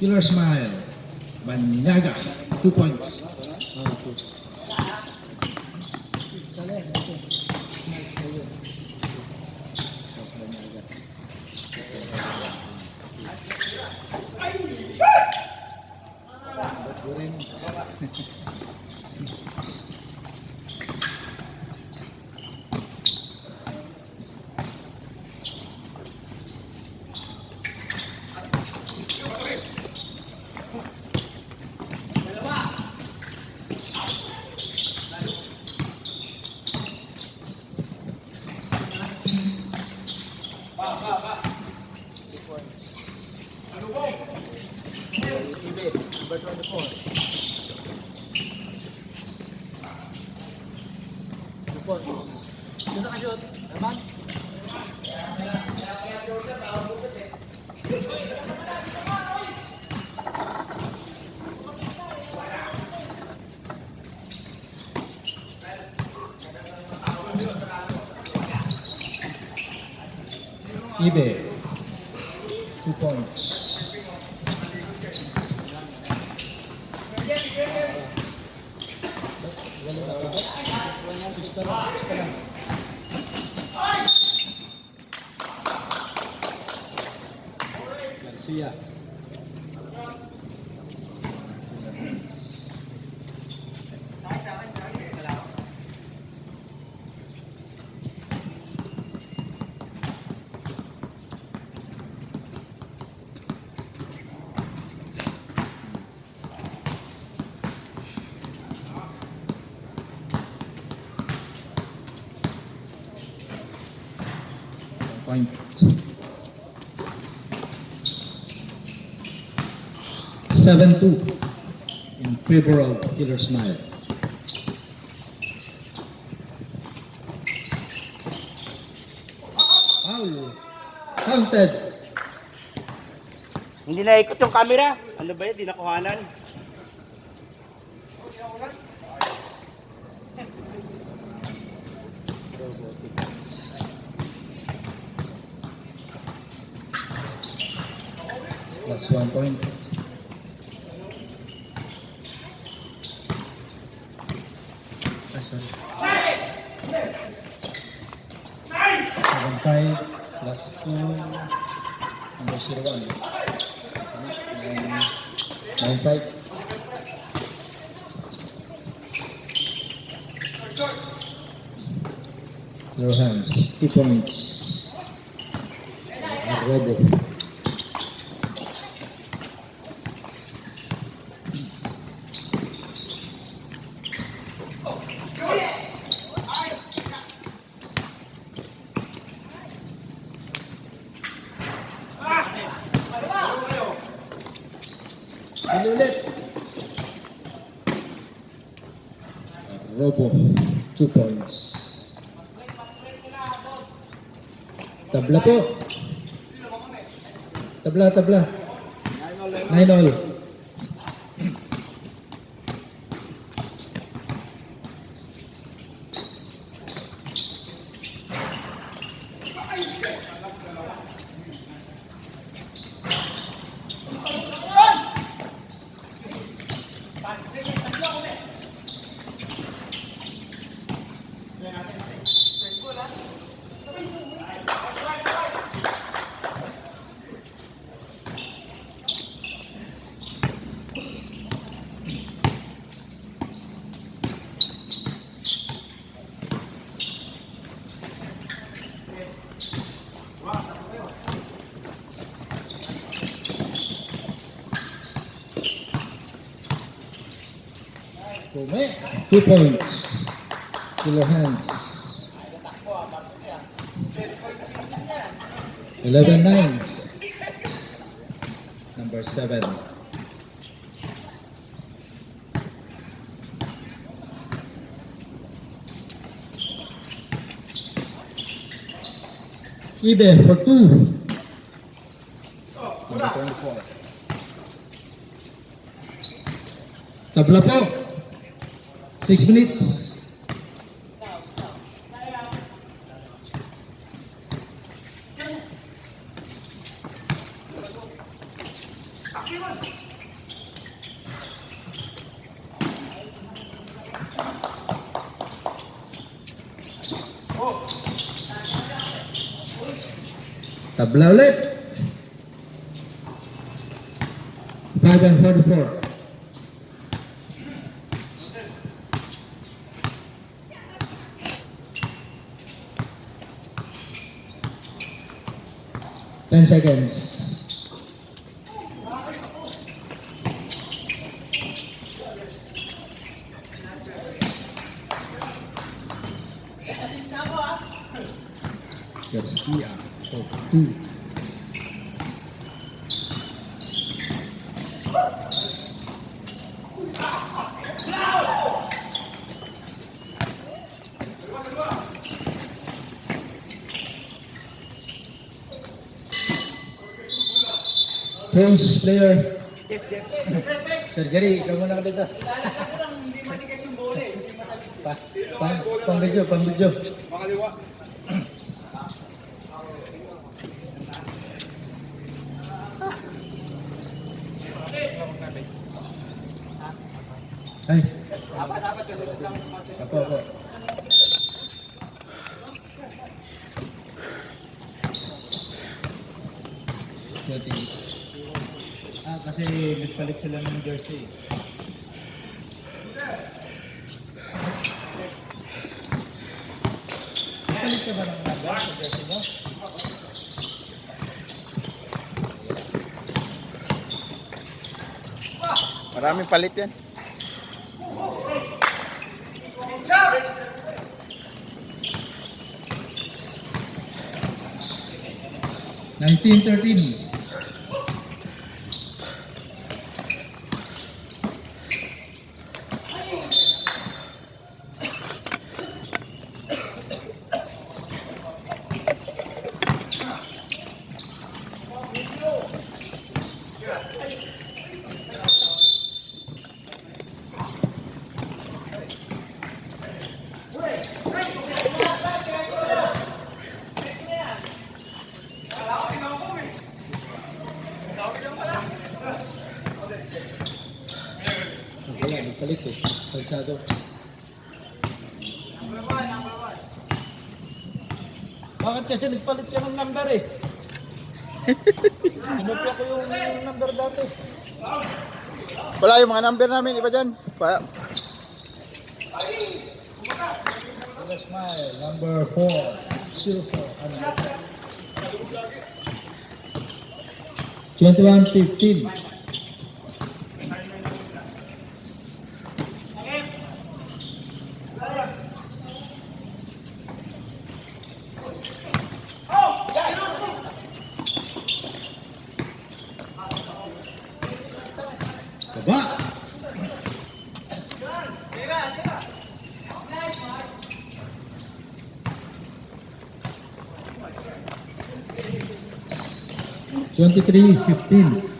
Killer Smile. Banyaga. 2 points. Ibe. 2 points. Garcia. Point. 7-2 in favor of Killer Smile. Foul. Counted. Hindi naikot yung camera. Ano ba yun? Di nakuhanan. Plus 1 point. Sorry. 7-5 plus 2 number 01. 9-5. Your hands, 2 points. Robo. Ulit. Robo, 2 points. Tabla po. Tabla. 9-all. Kume, 2 points. Killer hands. 11-9. Number 7. Ibe for 2. Number 24. Tabla po. 6 minutes. Tabla ulit. 5 and 44. Ten seconds. Garcia, 2. Change player. Sir Jerry, ikaw muna ka dito. Pang video, pang video. Ay. Ako. Kasi nagpalit sila ng jersey. Nagpalit ka ba ng number sa jersey mo? Maraming palit yan. $19-13. Wala, nagpalit eh. Kalsado. Bakit kasi nagpalit ka ng number eh? Kinopya ko yung number dati. Wala yung mga number namin, iba dyan. Smile, number 4. 04. 21-15. Baba. $23-15.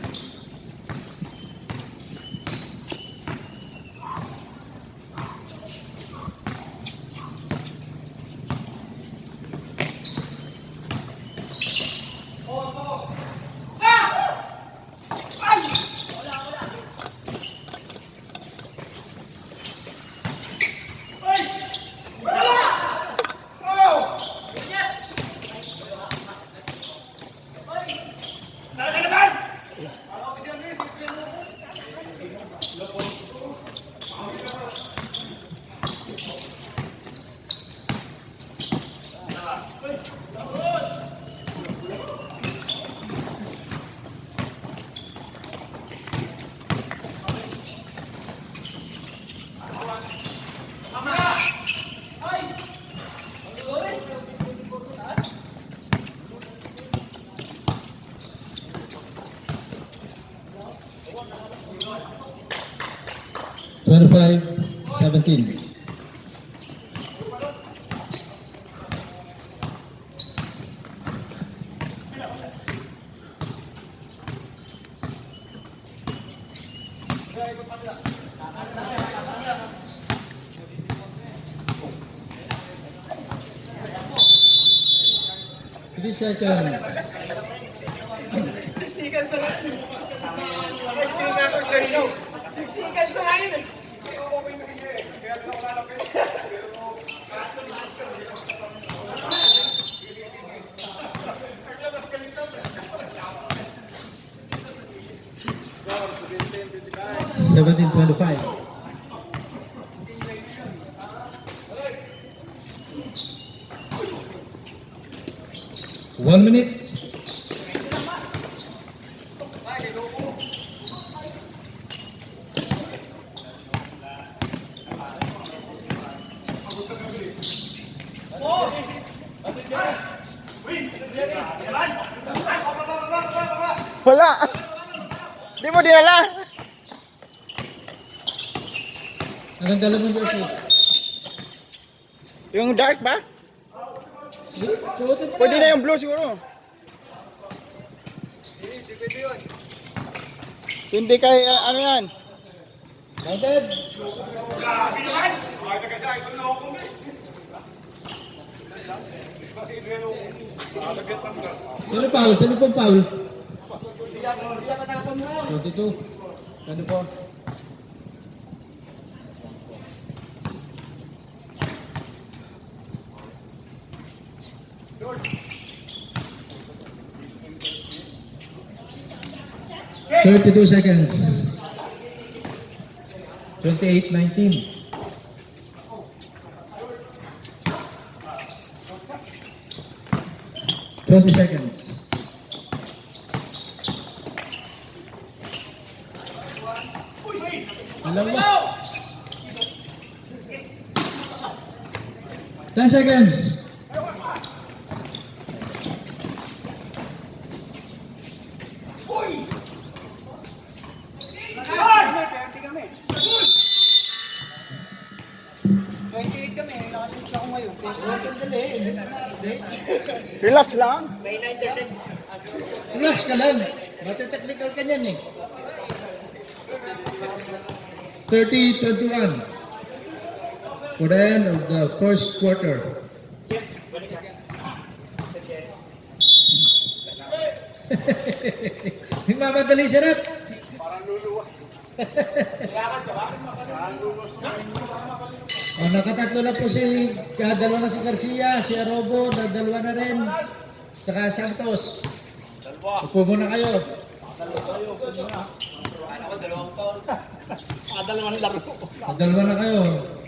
$25-17. Three seconds. Siksikan na ngayon eh. 17-25. One minute. Wala. Di mo dinala. Anong dala mo jersey? Yung dark ba? Suotin mo Pwede na yung blue siguro. Hindi kay ano yan. Mounted. Sino foul? Sino pong foul? 22. 24. Thirty-two seconds. 28-19. Twenty seconds. Dalawa. 10 seconds. Relax lang. Relax ka lang. Mati-technical ka niyan eh. 30-21 for the end of the first quarter. Mamadali siya Rep. Parang luluwas. O, nakatatlo na po si, dalawa na si Garcia, si Arobo, dalawa na rin. Saka Santos. Upo muna kayo. Dalawa na kayo.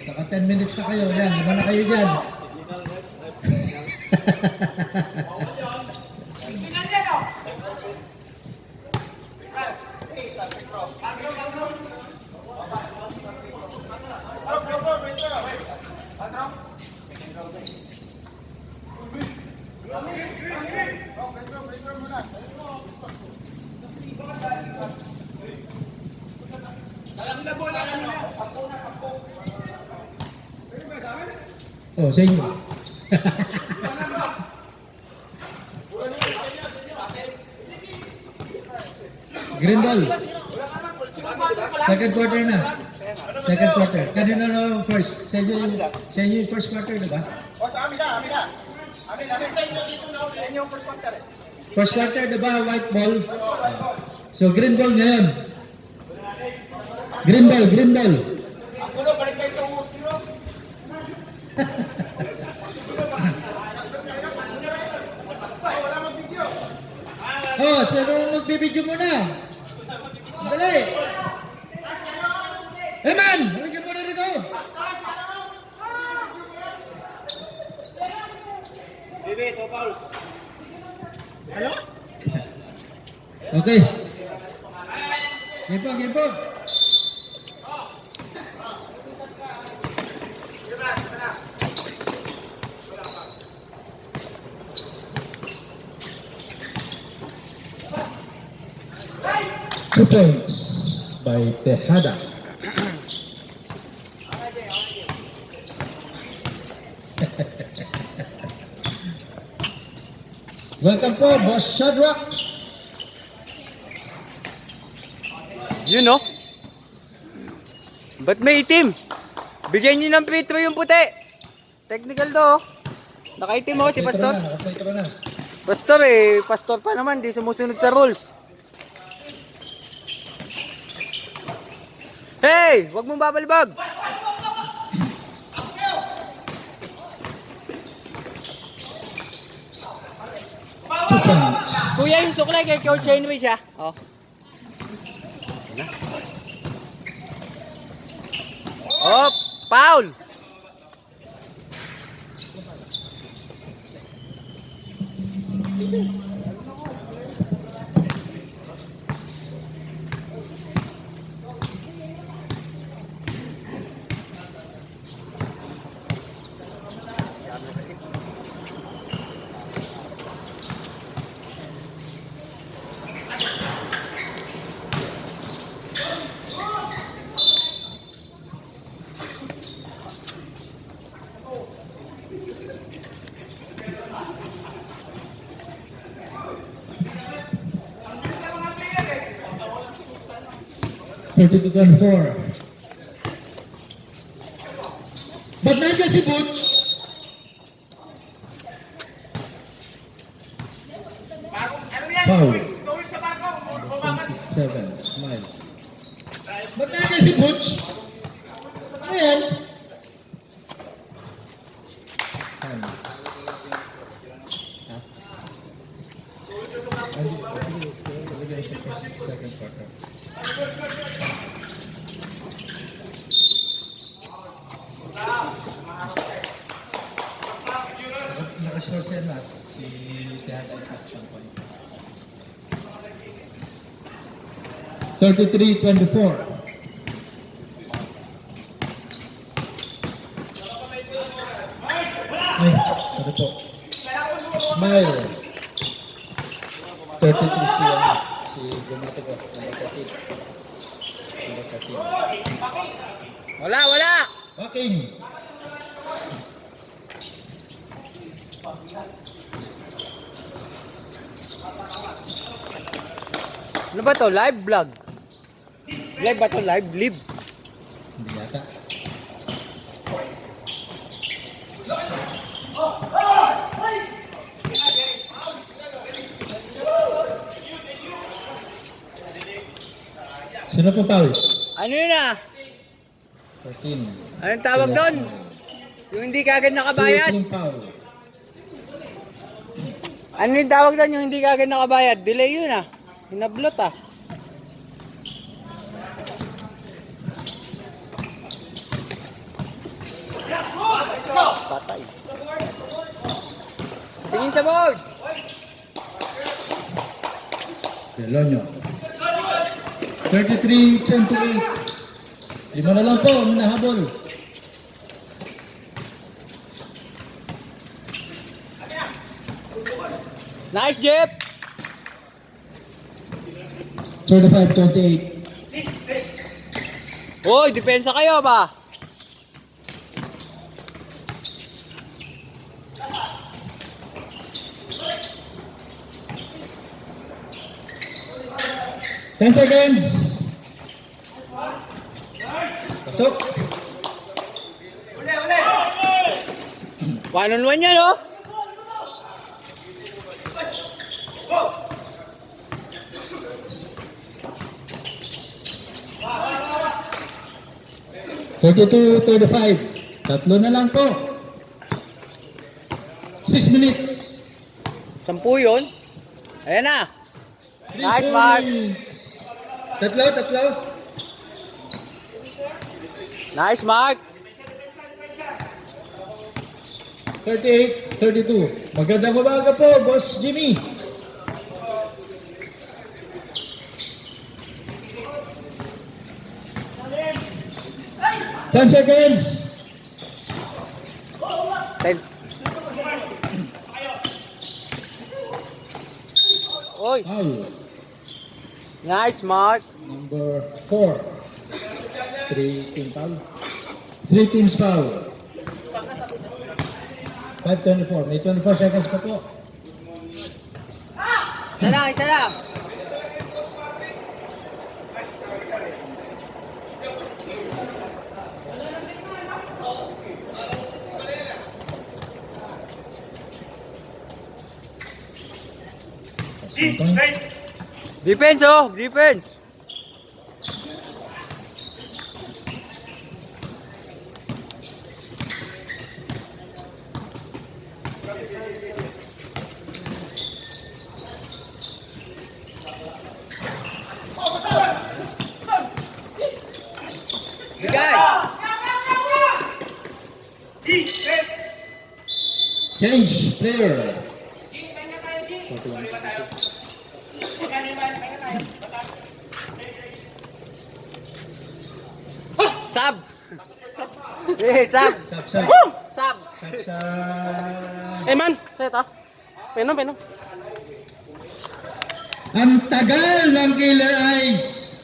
Saka 10 minutes na kayo. Yan, lima na kayo dyan. Oh, sa inyo. Green ball. Second quarter na. Second quarter. Kanina na first. Sa inyo yung first quarter, diba? O sa amin na, amin na. Amin na. Sa inyo dito na. Sa inyo yung first quarter eh. First quarter, diba? White ball. So, green ball ngayon. Green ball, green ball. Ang gulo, balik tayo sa zero. Wala mag-video. Oh, sino magbibideo muna? Dali. Hey man, halika muna rito. Bibi, to Pauls. Ano? Okay. Gipong, gipong. Two points by Tejada. Welcome po, Boss Shadrack. Yun no? Ba't may itim? Bigyan nyo ng free throw yung puti. Technical to. Nakaitim mo si Pastor. Nakapitro na. Pastor eh, Pastor pa naman, di sumusunod sa rules. Hey! Huwag mong babalibag! Two points. Kuya, yung suklay kay Coach Henry siya. Oh. Oh, foul. Thirty-two 24. Ba't nandiyan si Butch? Ano yan? Foul. Tuwing sa bako. Bumangan. 27. Smile. Ba't nandiyan si Butch? Ayan. Hands. Ha? Talagay siya sa second quarter. Nakascore siya na si Tiago at isang point. 33-24. Ay, ano po? Smile. 33 siya. Si Gumatigo. Wala, wala. Walking. Ano ba to? Live vlog? Live ba to? Live? Live? Hindi yata. Sino po foul? Ano yun ah? 13. Anong tawag doon? Yung hindi kagad nakabayad? 13 foul. Ano yung tawag doon yung hindi kagad nakabayad? Delay yun ah. Hinablot ah. Patay. Tingin sa board. Delonyo. 33-28. Lima na lang po, nahabol. Nice, Jeff. 35-28. Hoy, depensa kayo ba? Ten seconds. Pasok. One on one yan, oh. Thirty-two, 35. Tatlo na lang po. 6 minutes. 10 yun. Ayan na. 3 Nice, Mark. points. Tatlo. Nice, Mark. 38-32. Magandang umaga po, Boss Jimmy. Ten seconds. Thanks. Oy, Foul. nice, Mark. Number 4. 3 team foul. 3 teams foul. 5:24. May 24 seconds pa po. Isa lang, isa lang. Defense, oh, defense. Bigay. Change player. Sab! Eh, sab! Sab, sab. Sab! Sab sa... Man, saya ta. Penom. Ang tagal ng Killer Eyes.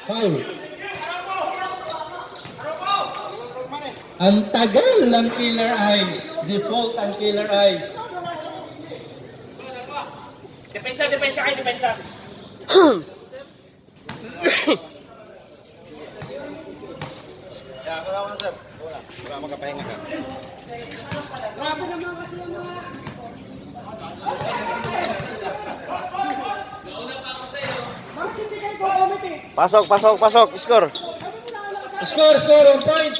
Foul. Ang tagal ng Killer Eyes. Default ang Killer Eyes. Depensa kayo, depensa. Ya, wala ka, sir. Wala makapahinga ka. Pasok. Score. Score, 1 point.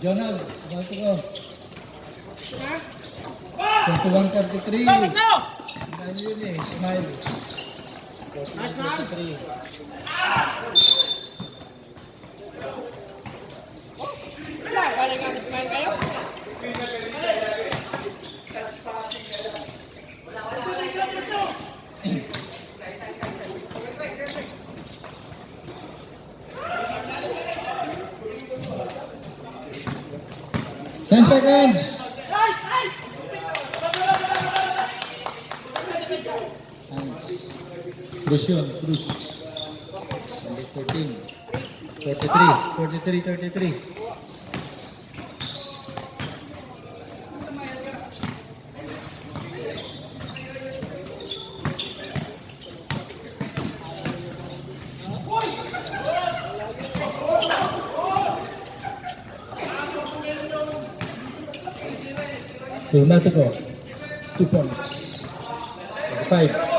Jonah, about to go. 21-33. Smile yun eh, smile. 21-33. Ten seconds. Cruz yun, Cruz. Number 14. 43. Filmático. 2 points. 5.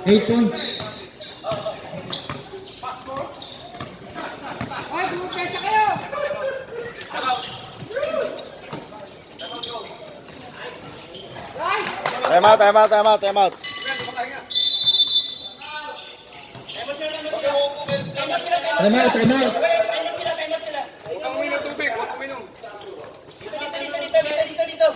Eight points. Time out. Time out. Huwag kang uminom tubig, huwag uminom. Dito.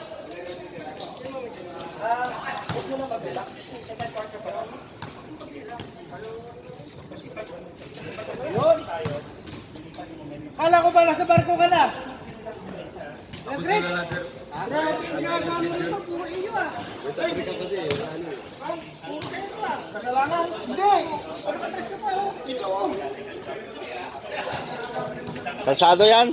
Kala ko ba nasa barko ka na? Madrid? Grabe, ginagawa mo ito, puro iyo ah. Kasalanan? Hindi! Ano ka tres ka pa oh? Ito oh. Kalsado yan.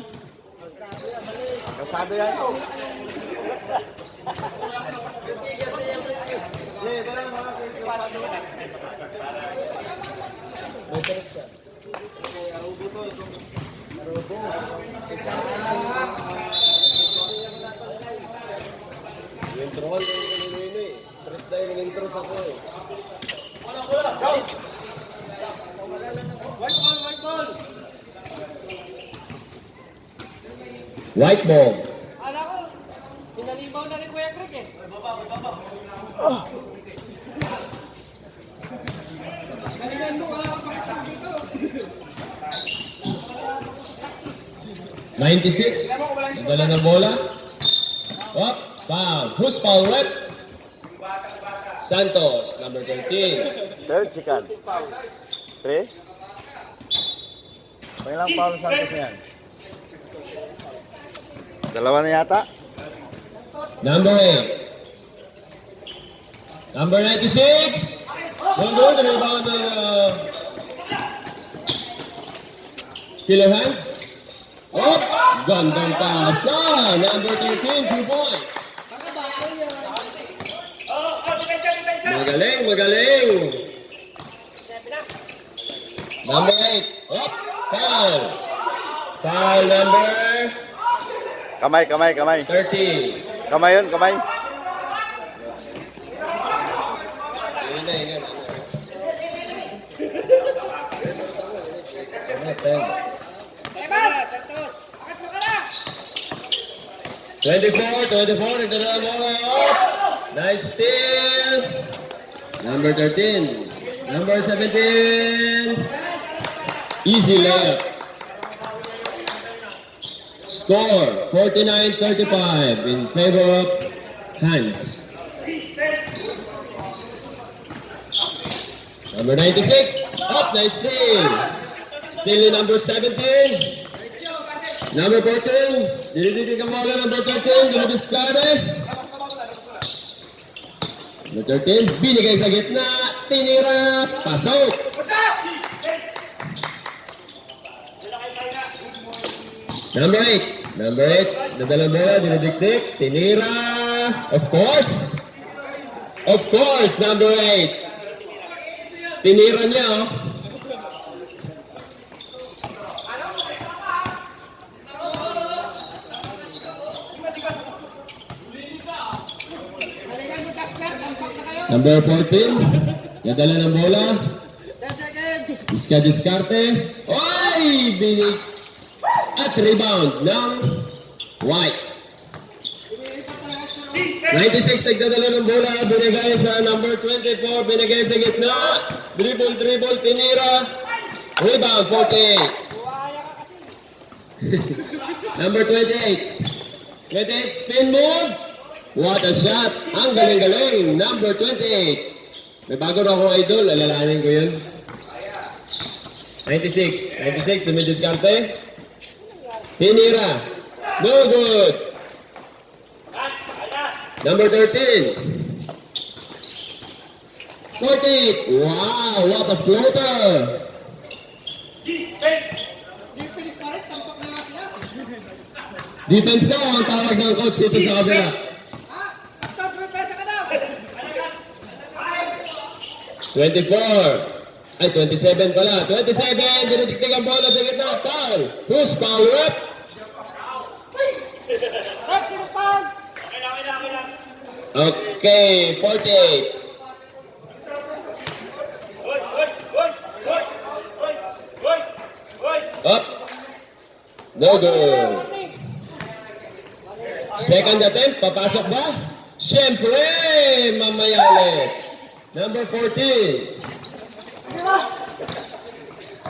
White ball. Kala ko, pinalibaw na rin Kuya Greg eh. Galingan mo, wala kang pakita dito. 96. Dala ng bola. Up. Foul. Who's foul rep? Santos, number 13. Third, second. 3. Pangilang Paulo Santos na yan. Dalawa na yata. Number 8. Number 96. Don't go to the rebound ng Killer Hands. Up. Gandang pasa. Number 13, 2 points. Magaling. Number 8. Up. Foul. Foul number Kamay. 30. Kamay yun, kamay. 10. Evan! Santos! Bakit mo ka na? 24, nagdala mo off. Nice steal. Number 13. Number 17. Easy layup. Score 49-35 in favor of Hans. Number 96. Up, nice steal. Steal in number 17. Number 14, dinidinig ang bola, number 13, dumidiskade. Number 13, binigay sa gitna, tinira, pasok. Number 8, nadalang bola, dinidikdik, tinira, of course, number 8. Tinira niya, oh. Number 14, nadala ng bola. 10 seconds! Diskarte. Oy! Binig. At rebound ng White. 96, nagdadala ng bola. Binigay sa number 24. Binigay sa gitna. Dribble, tinira. Rebound, 48. Number 28. 28, spin move. What a shot! Ang galing-galing! Number 28. May bago na akong idol. Alalahanin ko yun. 96, dumidiskarte. Tinira. No good. Number 13. 48. Wow, what a floater. Defense daw ang tawag ng coach dito sa kabila. Stop, pesa ka daw! 24. Ay, 27 pala. 27, dinidiktik ang bola sa gitna. Foul. Who's foul rep? Stop, sino foul? Okay, 48. Up. No good. Second attempt, papasok ba? Siyempre, mamaya ulit. Number 14.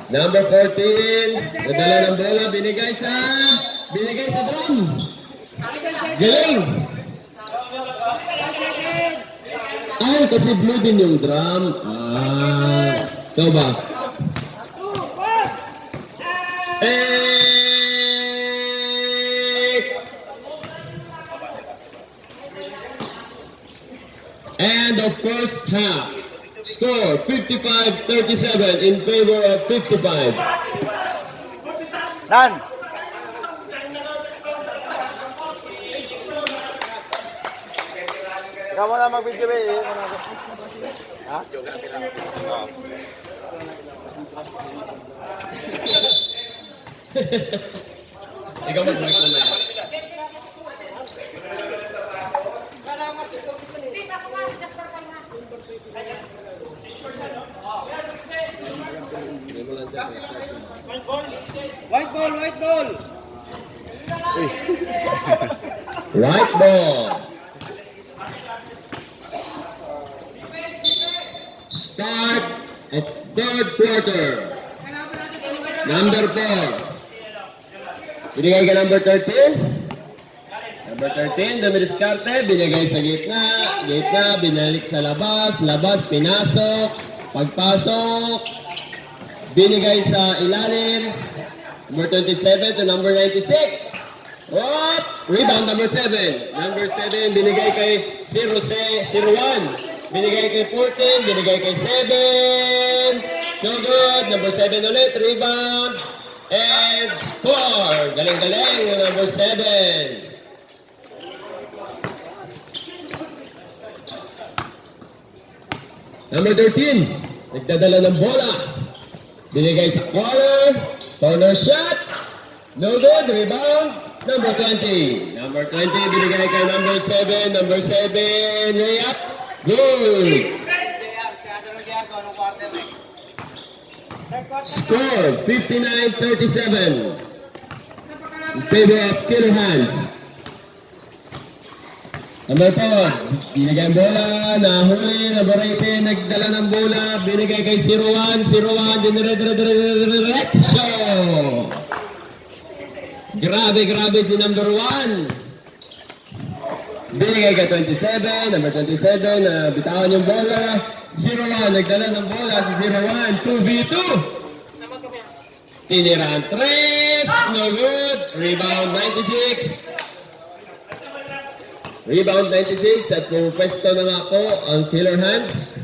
Number 14, nadala ng bola, binigay sa drum. Galing. Ay, kasi blue din yung drum. Ito ba? And the first half. Score 55-37 in favor of 55. Nan! Ikaw mo na mag-video ba eh? Ha? Oo. Ikaw mag-mic mo na. White ball! Right ball. Start of third quarter. Number 4. Binigay ka number 13. Number 13, dumidiskarte, binigay sa gitna, binalik sa labas, pinasok, pagpasok, binigay sa ilalim, number 27 to number 96. What? Rebound number 7. Number 7, binigay kay 01. Binigay kay 14, binigay kay 7. No good. Number 7 ulit, rebound. And score. Galing-galing yung number 7. Number 13, nagdadala ng bola. Binigay sa corner shot. No good, rebound. Number 20. Number 20, binigay kay number 7. Number 7, layup. Good. Score 59-37 in favor of Killer Hands. Number 4, binigay ang bola, nahuli, number 18, nagdala ng bola, binigay kay 01, 01, diretso! Grabe si number 1. Binigay kay 27, number 27, bitawan yung bola, 01, nagdala ng bola si 01, 2v2. Tiniraan 3, no good, rebound 96. Rebound 96 at pumupwesto na ako ang Killer Hands.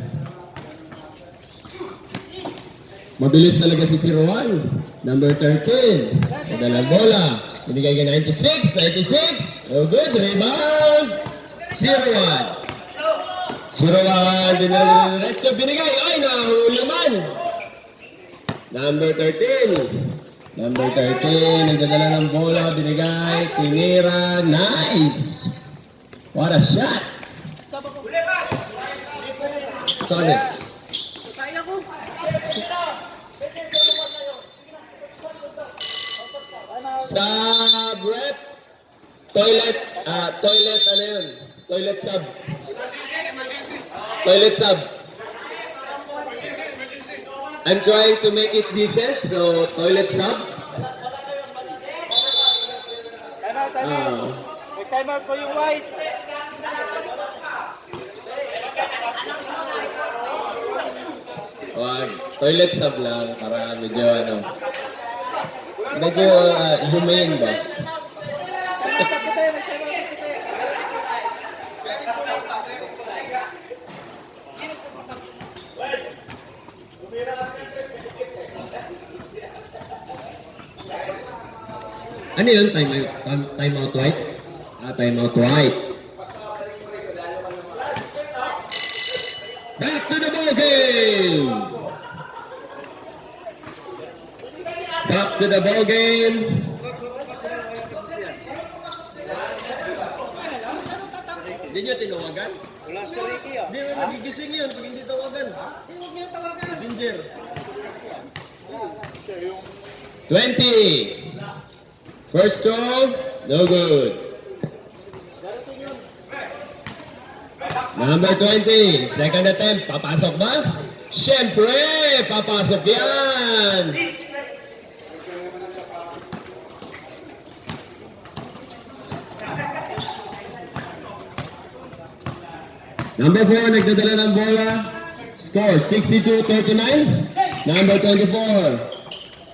Mabilis talaga si 01. Number 13. Nadalang bola. Binigay ka 96. 96. Oh good. Rebound. 01. 01. Binigay. Ay, nahuli man. Number 13. Number 13. Nagdadala ng bola. Binigay. Tinira. Nice. What a shot! Solid. Sub rep. Toilet, ano yun? Toilet sub. Toilet sub. I'm trying to make it decent, so toilet sub. May timer po yung white. Wag, toilet sub lang para medyo medyo humane ba? Ano yun? Time out white? Time out white. Back to the ball game! Back to the ball game. Hindi nyo tinawagan? Wala si Ricky ah. Hindi, magigising yun pag hindi tawagan. Messenger. 20. First throw, no good. Number 20, second attempt, papasok ba? Siyempre, papasok yan! Number 4, nagdadala ng bola. Score, 62-39. Number 24.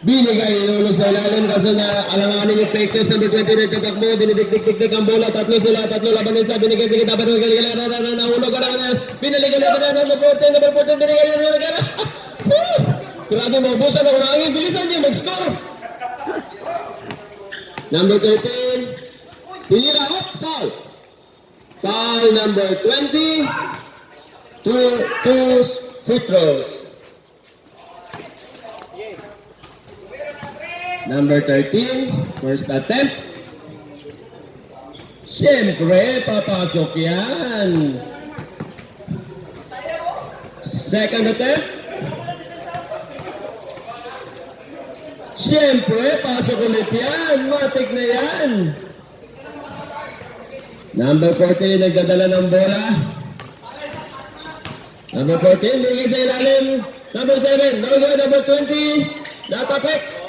Binigay, inulog sa ilalim kasi na alanganin yung fake test. Number 20, nagtatakbo, dinidiktik-tik ang bola. Tatlo laban ng isa. Binigay sa kita, pero nahulog ka na. Binaligan na number 14, binigay na. Grabe, maubusan ako na angin. Bilisan niyo, mag-score. Number 13, tinira, foul. Foul number 20, two free throws. Number 13, first attempt. Siyempre, papasok yan. Second attempt. Siyempre, pasok ulit yan. Matik na yan. Number 14, nagdadala ng bola. Number 14, bigay sa ilalim. Number 7, no good. Number 20, napapek.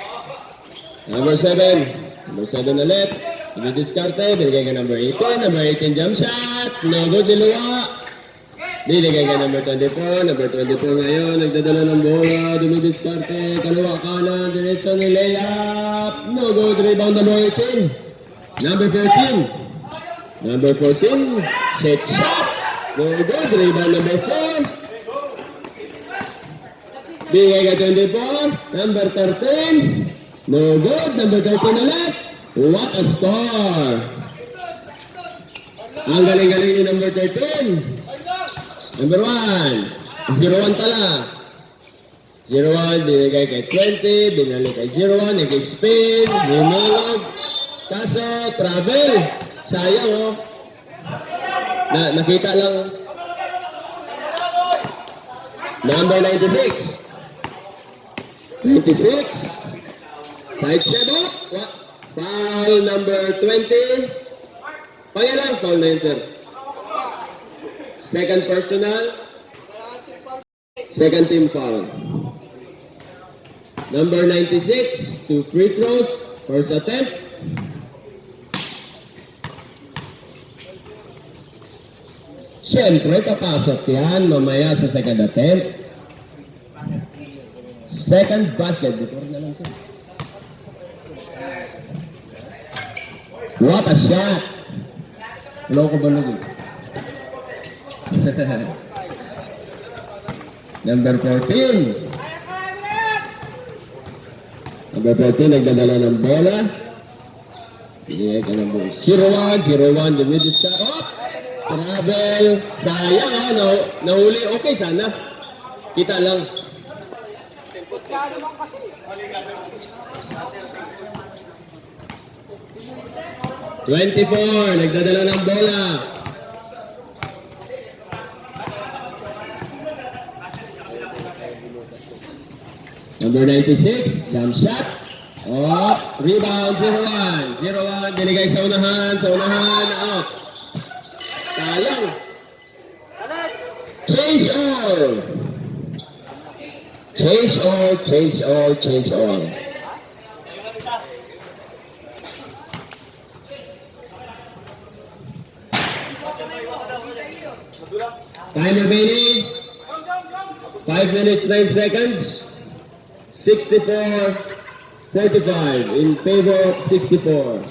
Number 7 ulit. Didiskarte, binigay ka number 18. Number 18 jump shot. No good, diluwa. Binigay ka number 24. Number 24 ngayon, nagdadala ng bola. Dumidiskarte, kaliwa kanan, diretso ng layup. No good, rebound number 18. Number 14. Number 14, set shot. No good, rebound number 4. Binigay ka 24. Number 13. No good. Number 13 ulit. What a score! Ang galing-galing ni number 13. Number 1. 01 pala. 01, binigay kay 20. Binalik kay 01. Nag-spin. Binilog. Kaso, travel. Sayang, oh. Nakita lang. Number 96. 26. Side step up. Foul number 20. Pangalan, foul na yun, sir. Second personal. Second team foul. Number 96, 2 free throws. First attempt. Siyempre, papasok yan mamaya sa second attempt. Second basket. Dito rin na lang siya. What a shot! Hello ko ba naging? Number 14. Number 14, nagdadala ng bola. Binigay ka ng bola. 0-1, 0-1, dumidis ka. Oh! Travel. Sayang, oh. Nahuli. Okay, sana. Kita lang. "24", nagdadala ng bola. Number 96, jump shot. Oh, rebound, 0-1. 0-1, binigay sa unahan, out. Sayang. Change all. Change all, change all, change all. Time remaining. 5 minutes, 9 seconds. 64-45 in favor of 64.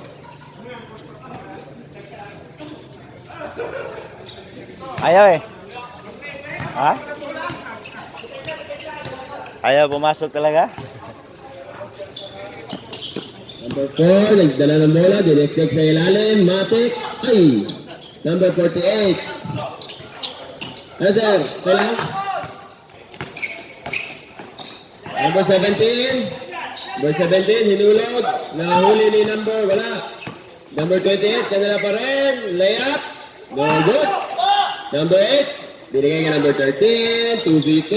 Ayaw eh. Ha? Ayaw pumasok talaga? Number 4, nagdala ng bola, dineflect sa ilalim, Matic, ay! Number 48. Ano sir, kailan? Number 17. Number 17, hinulog. Nahuli ni number, wala. Number 28, kanila pa rin. Layup. No good. Number 8, binigay ka number 13. 2v2,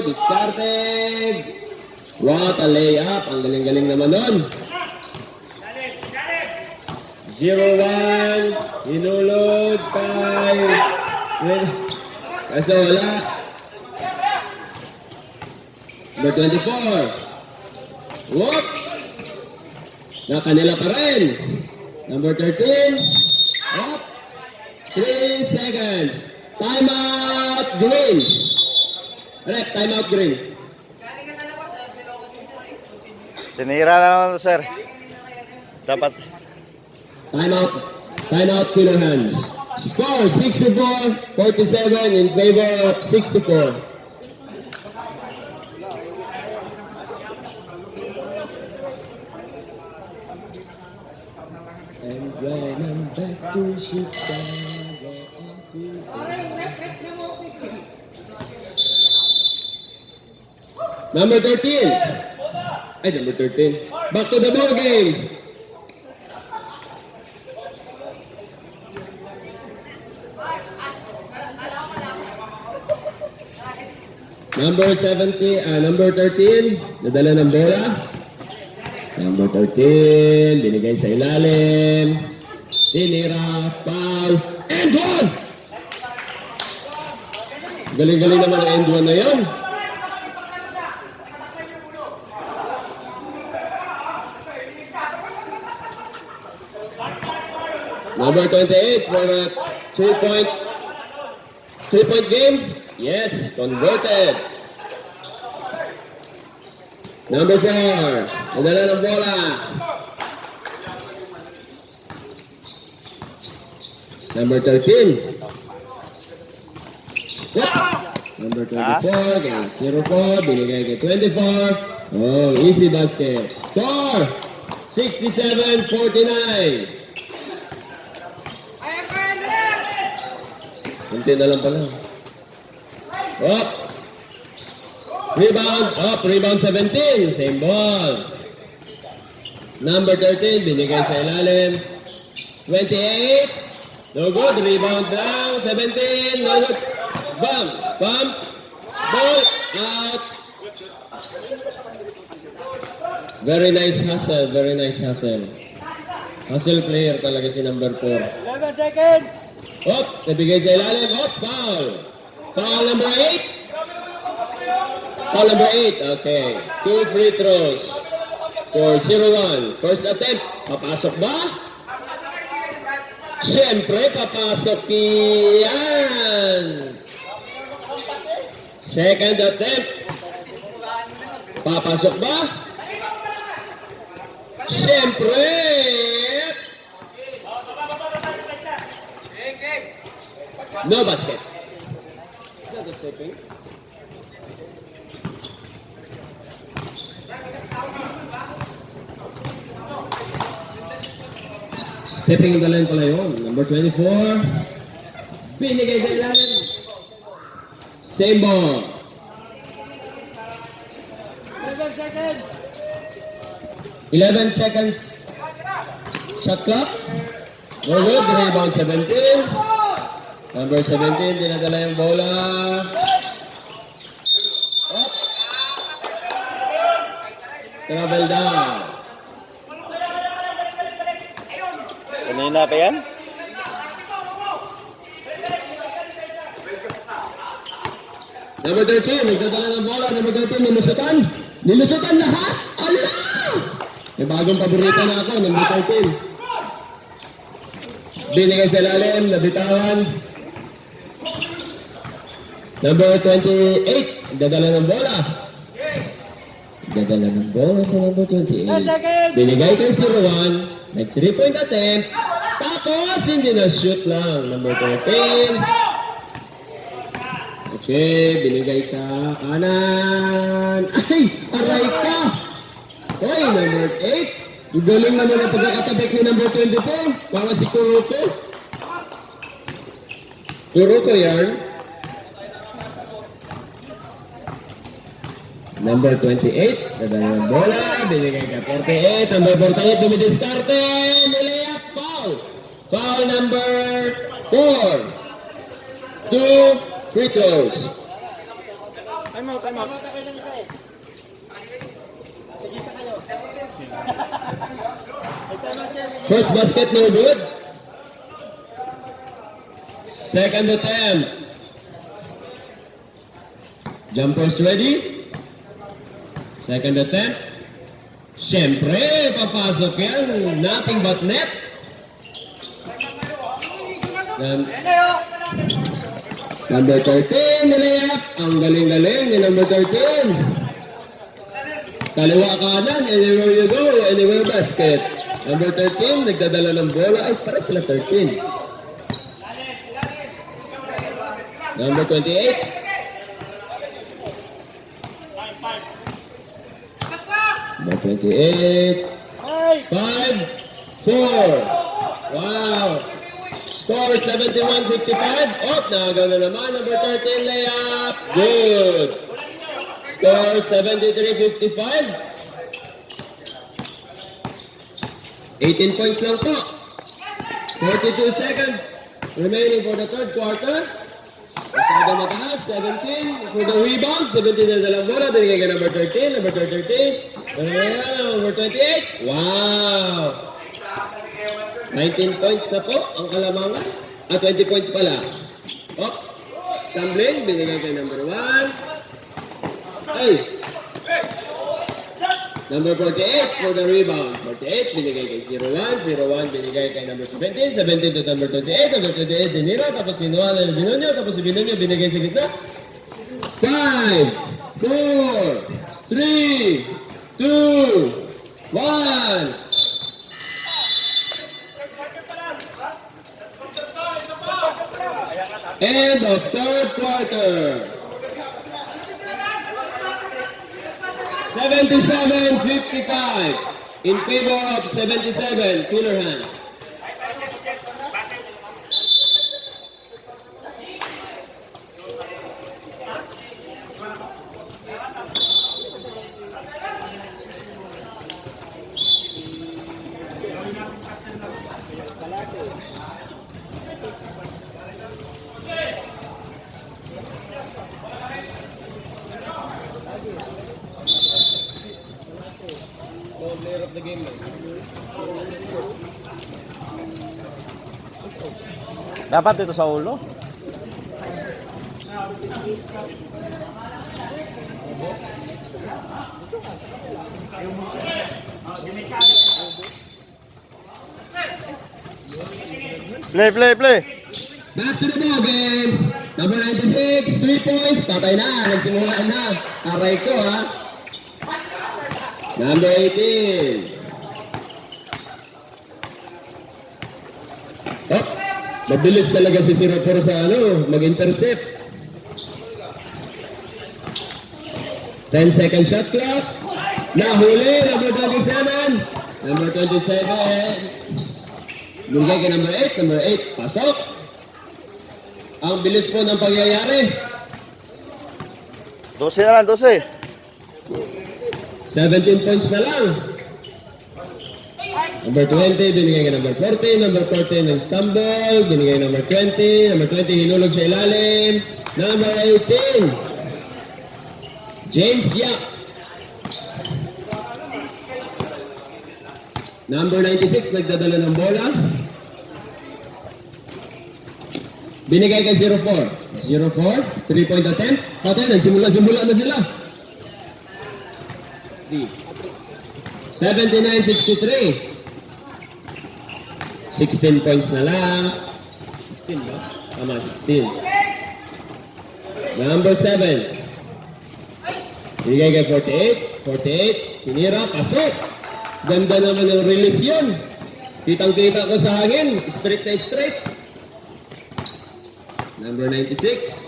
discarded. What a layup. Ang galing-galing naman nun. 0-1, hinulog kay... Kaso wala. Number 24. What? Na kanila pa rin. Number 13. What? 3 seconds. Time out green. Alright, time out green. Tinira na naman to, sir. Dapat. Time out. Time out, Killer Hands. Score 64-47 in favor of 64. And when I'm back to Chicago, Number 13. Ay, number 13. Back to the ball game. Number 70, number 13, nadala ng bola. Number 13, binigay sa ilalim. Tinira, foul, and one! Galing-galing naman ang end one na yun. Number 28 for a 3-point game. Yes, converted. Number 4, nadala ng bola. Number 13. What? Number 24, kay 04, binigay kay 24. Oh, easy basket. Score! 67-49. Kunti na lang pala. Up. Rebound 17. Same ball. Number 13, binigay sa ilalim. 28. No good. Rebound lang. 17. No good. Bump. Ball. Out. Very nice hustle, very nice hustle. Hustle player talaga si number 4. 11 seconds. Hop, nabigay sa ilalim. Hop, foul. Foul number 8. Foul number 8. Okay. 2 free throws. For 0-1. First attempt. Papasok ba? Siyempre, papasok yan. Second attempt. Papasok ba? Siyempre. No basket. Stepping in the line pala yun. Number 24. Binigay sa ilalim. Same ball. 11 seconds. 11 seconds. Shot clock. No good. Rebound 17. Number 17, dinadala yung bola. Up. Travel down. Kanina pa yan? Number 13, nagdadala ng bola. Number 13, nilusutan. Nilusutan lahat. Ala! May bagong paborito na ako, number 13. Binigay sa lalim, nabitawan. Number 28, dadala ng bola. Dadala ng bola sa number 28. Binigay kay 01, nag 3-point attempt. Tapos, hindi na shoot lang. Number 13. Okay, binigay sa kanan. Ay, aray ka! Hoy, number 8. Galing naman ang pagkakatabik ni number 24. Para si Kuroko. Kuroko yan. Number 28, dadala ng bola, binigay ka 48, number 48, dumidiskarte, nilayap, foul. Foul number 4. 2 free throws. Time out, time out. First basket, no good. Second attempt. Jumpers ready. Second attempt. Siyempre, papasok yan. Nothing but net. Number 13, nilayap. Ang galing-galing ni number 13. Kaliwa kanan, anywhere you go, anywhere basket. Number 13, nagdadala ng bola. Ay, para sila 13. Number 28. Number 28. 5, 4. Wow. Score 71-55. Oh, nagawa na naman. Number 13 layup. Good. Score 73-55. 18 points lang po. 42 seconds remaining for the third quarter. Masyado mataas. 17 for the rebound. 17 na dalang bola. Binigay ka number 13. Number 13. Number 28. Wow. 19 points na po ang kalamangan. 20 points pala. Oh, stumbling. Binigay kay number 1. Ay. Number 48 for the rebound. 48 binigay kay 01. 01 binigay kay number 17. 17 to number 28. Number 28 dinira. Tapos sinuha na yung Binonyo. Tapos si Binonyo binigay sa gitna. 5, 4, 3, 2, 1. End of third quarter. 77-55 in favor of 77 Cooler Hands. player of the game. Dapat dito sa ulo. Play, play, play. Back to the ball game. Number 96, 3 points. Patay na. Nagsimula na. Aray ko ha. Number 18. Oh, mabilis talaga si Singapore sa mag-intercept. 10 second shot clock. Nahuli, number 27. Number 27. Binigay kay number 8. Number 8, pasok. Ang bilis po ng pangyayari. 12 na lang, 12. 17 points na lang. Number 20, binigay kay number 14. Number 14, nag-stumble. Binigay number 20. Number 20, hinulog sa ilalim. Number 18, James Yap. Number 96, nagdadala ng bola. Binigay kay 04. 04, 3-point attempt. Patay, nagsimula na sila. 79-63. 16 points na lang. 16 ba? Tama, 16. Number 7. Binigay kay 48. 48. Tinira, pasok. Ganda naman ng release yun. Kitang-kita ko sa hangin. Straight na straight. Number 96.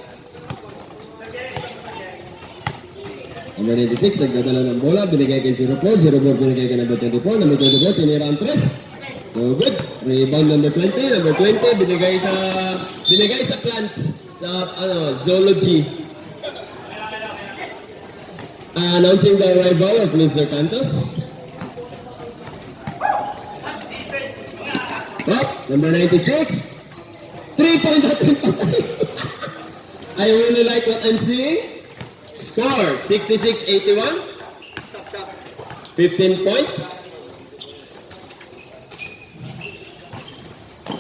Number 96, nagdadala ng bola. Binigay kay 04. 04 binigay kay number 24. Number 24, tinira ang 3. No good. Rebound number 20. Number 20, binigay sa plant. Sa zoology. Announcing the arrival of Mr. Cantos. Oh, number 96. 3-point attempt. I really like what I'm seeing. Score, 66-81. 15 points.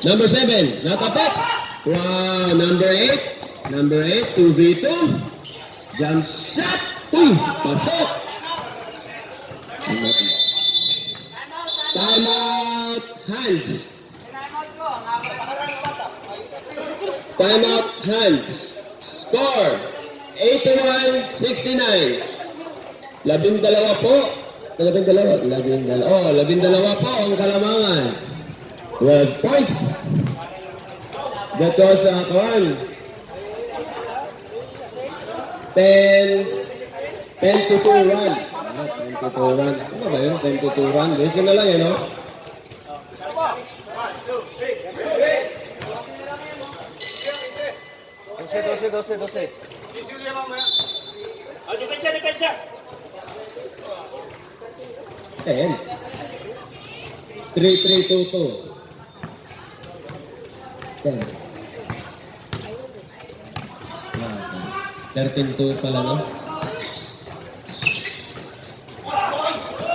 Number 7, natapit. Wow, number 8. Number 8, 2v2. Jump shot. Uy, pasok. Timeout hands. Timeout hands. Score, 81-69. 12 po. 12? 12 po ang Kalamangan. 12 points. That was 10 to 2 run. 10 to 2 run. Ano ba yun? 10 to 2 run. Listen na lang yun, no? Doce. 10. 3-3-2-2. 10. 13-2 pala, no?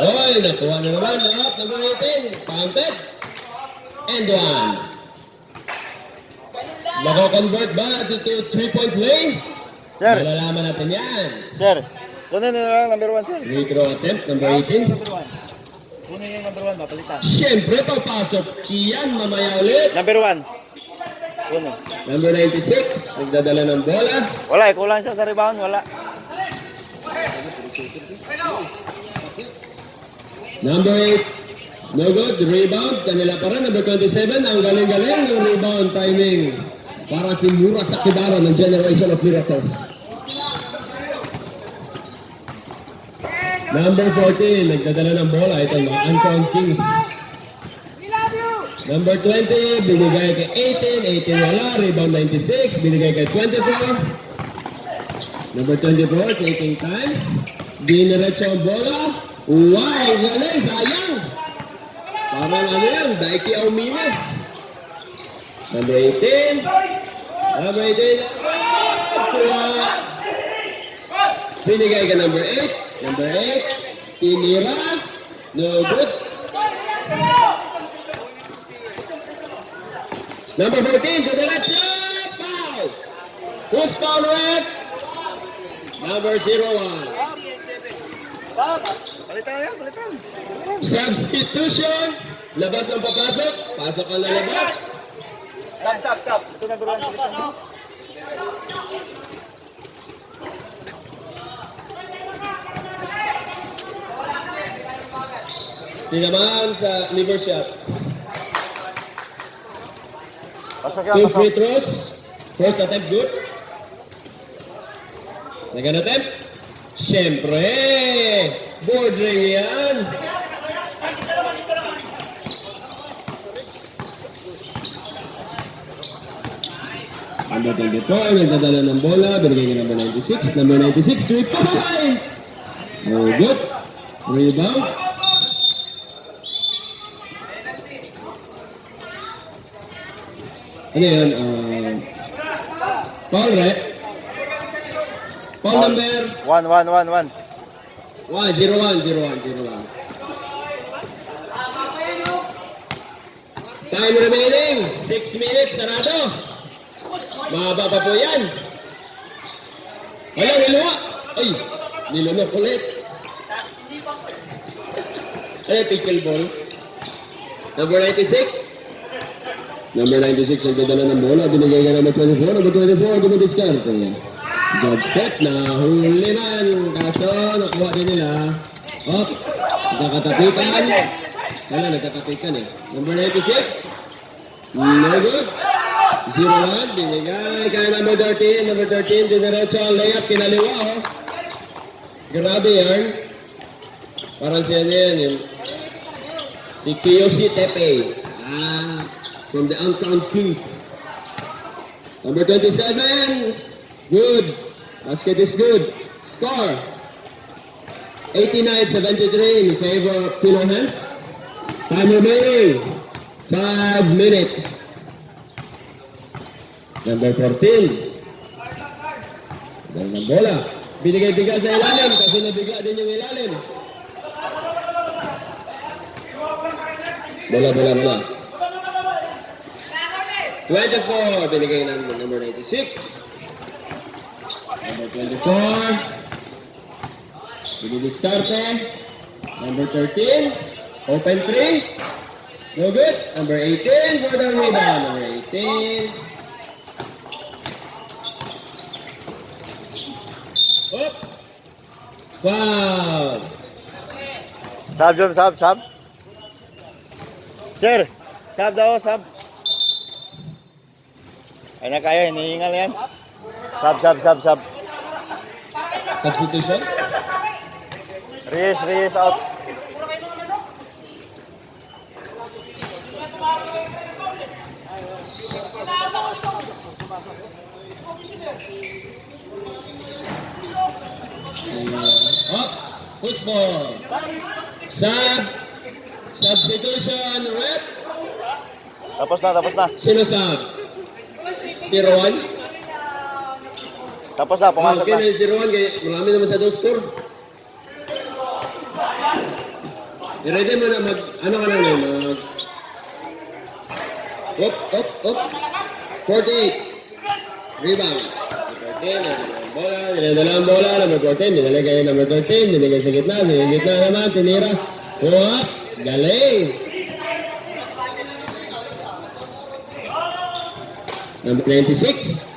Oy, nakuha na naman. Number 18. Counted. And 1. Mako-convert ba to 3-point play? Sir, Malalaman natin yan. sir. Kunin na lang number 1, sir. Free throw attempt, number 18. Number 1. Kunin yung number 1, papalitan. Siyempre, papasok Kian mamaya ulit. Number 1. Kunin. Number 96, nagdadala ng bola. Wala, kulang siya sa rebound, wala. Number 8, no good, rebound, kanila pa rin. Number 27, ang galing-galing ng rebound timing. Para si Mura Sakibara ng Generation of Miracles. Number 14, nagdadala ng bola. Ito ang mga Uncrowned Kings. Number 20, binigay kay 18. 18 wala. Rebound 96. Binigay kay 24. Number 24, taking time. Diniretso ang bola. Wow, galing. Sayang. Parang ano yan, Daiki Aumina. Number 18. Number 18. Binigay ka number 8. Number 8. Tinira. No good. Number 14 to the left side. Foul. Who's foul ref? Number 01. Palitan yan, palitan. Substitution. Labas ang papasok. Pasok ang lalabas. Sab. Ito na duruan. Tinamaan sa liver shot. Pasok yan, Two pasok. free throws. First attempt good. Second attempt. Siyempre. Board ring yan. Number 24, nagdadala ng bola. Binigay niya number 96. Number 96, 3-point. Very good. Rebound. Ano yan? Foul, right? Foul number 1. 01. Time remaining. 6 minutes. Sarado. Mahaba pa po yan. Wala, niluwa. Ay, nilunok ulit. Ano, pickleball? Number 96. Number 96, nagdadala ng bola. Binigay ka number 24. Number 24, dumidiskarte. Job step na huli man. Kaso, nakuha din nila. Up. Nagkakatapikan. Wala, nagkakatapikan eh. Number 96. No good. 0-1. Binigay kay number 13. Number 13, diniretso ang layup. Kinaliwa, oh. Grabe yan. Parang siya yan. Yung si Kiyoshi Tepe. From the Untown Kings. Number 27. Good. Basket is good. Score. 89-73 in favor of Pino Hands. Time remaining. 5 minutes. Number 14. Dahil ng bola. Binigay-biga sa ilalim kasi nabiga din yung ilalim. Bola. 24, binigay ng number 96. Number 24. Binidiskarte. Number 13. Open 3. No good. Number 18 for the rebound. Number 18. Up. Wow. Sab, John, sab. Sir, sab daw, sab. Ay na kaya, hinihingal yan. Sab. Substitution. Reyes out. Up. Football. Substitution. Rep. Tapos na. Sino sub? 0-1? Tapos na, pumasok Okay na. na yung 0-1 kaya marami naman sa dos score. I-ready mo na ano ka na mag... Up. 48. Rebound. Number 13, dinadala ang bola. Number 14, dinalagay number 13. Dinigay sa gitna naman, tinira. Up. Galing. Number 96.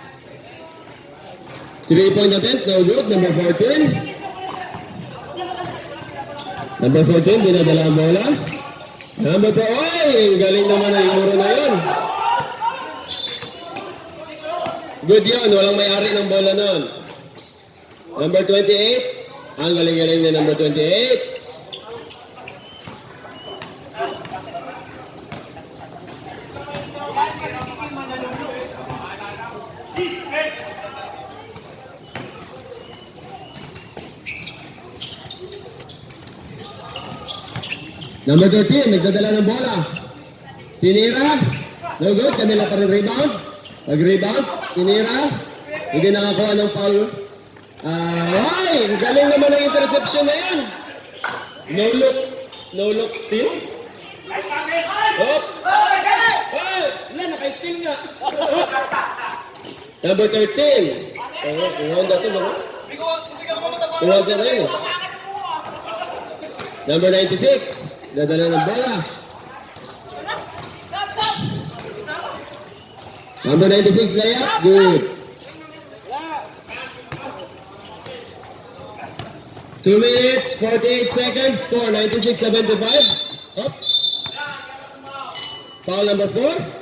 3-point attempt, no good. Number 14. Number 14, dinadala ang bola. Number 4, ay, galing naman ang euro na yun. Good yun, walang may-ari ng bola nun. Number 28, ang galing-galing na number 28. Number 13, nagdadala ng bola. Tinira. No good, kanila pa rin rebound. Pag-rebound, tinira. Hindi nakakuha ng foul. Galing naman ang interception na yan. No look still. Oh! Oh! Wala, naka-steal nga. Oh. Number 13. Kung Honda to, baka? Kung Honda na yun. Number 96. Dadala ng bola. Number 96, layup. Good. 2 minutes, 48 seconds. Score 96-75. Up. Foul number 4.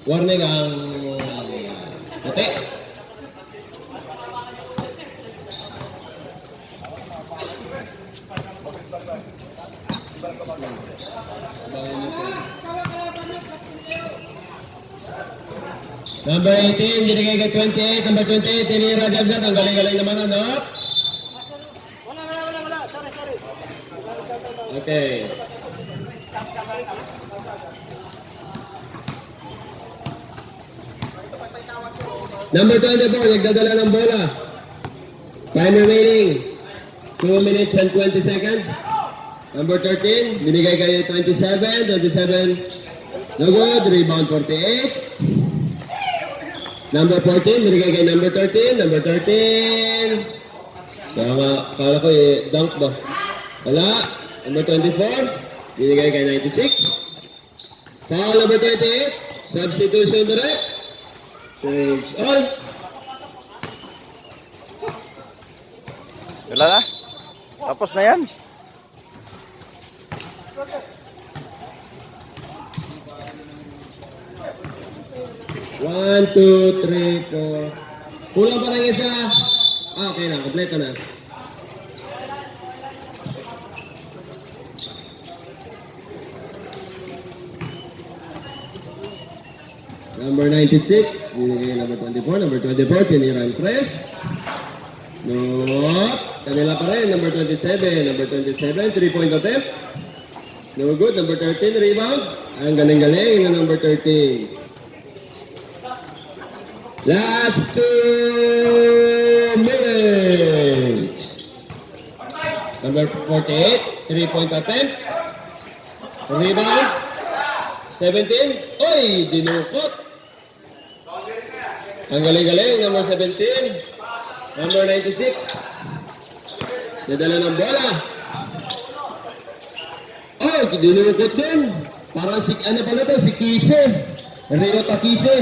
Warning ang puti. Number 18, binigay kay 28. Number 28, tinira Jabzat. Ang galing-galing naman ano. Wala. Sorry. Okay. Number 24, nagdadala ng bola. Time remaining. 2 minutes and 20 seconds. Number 13, binigay kay 27. 27, no good. Rebound 48. Number 14, binigay kay number 13. Number 13. Kaya nga, kala ko dunk ba? Wala. Number 24, binigay kay 96. Foul number 28. Substitution direct. Saves all. Wala na? Tapos na yan? One, two, three, four. Kulang pa rin isa. Okay na, kompleto na. Number 96, binigay number 24. Number 24, tinira ang press. Nope. Kanila pa rin, number 27. Number 27, 3-point attempt. No good. Number 13, rebound. Ang galing-galing ng number 13. Last 2 minutes. Number 48, 3-point attempt. Rebound. 17. Oy, dinukot. Ang galing-galing, number 17. Number 96. Nadala ng bola. Oh, dinukot din. Parang si, ano pala to, si Kise. Ryota Kise.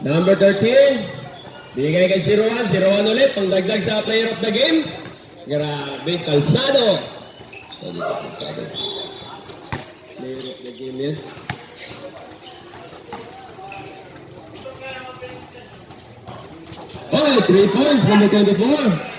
Number 13. Binigay kay 01. 01 ulit. Pangdagdag sa player of the game. Grabe, Calzado. So, dito Calzado. Player of the game yan. Oh, 3 points, number 24.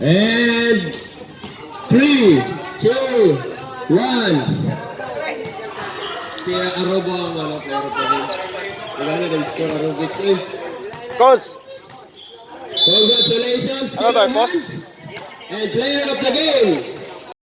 And 3, 2, 1. Si Arobo ang player of the game. Magana din score Arobic eh. Coach! Congratulations to Ano ba, the boss? Mans and player of the game.